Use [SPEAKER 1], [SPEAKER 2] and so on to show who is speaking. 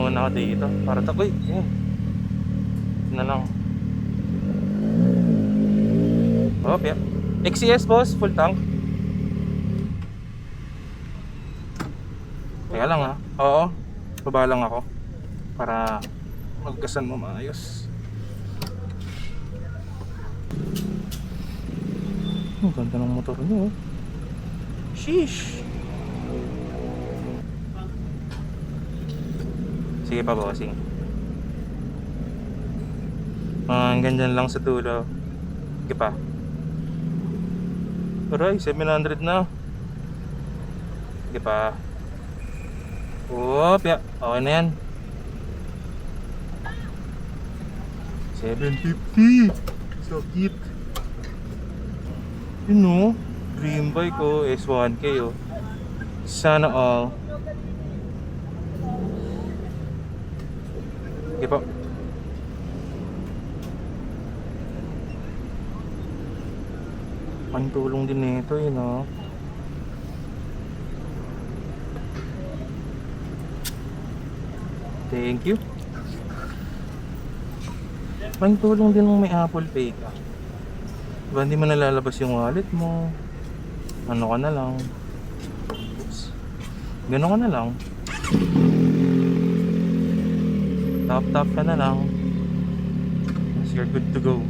[SPEAKER 1] muna ako dito para tapoy. Yun. Na lang. Oh, yeah. XCS boss, full tank. Teka lang ha. Oo. Baba lang ako para magkasan mo maayos. Ang ganda ng motor niyo. Sheesh. Sige pa bossing. Ganyan lang sa dulo. Sige pa. Aray, 700 na. Sige pa. Whoop, yeah. Okay na yan. 750. Sakit. Yun o. Dream bike ko. S1K o. Sana all. Okay po. Pantulong din nito yun o. Thank you. Pantulong din ng may Apple Pay ka. Diba hindi mo nalalabas yung wallet mo. Ano ka na lang. Oops. Gano'n ka na lang. Tap ka na lang. You're good to go.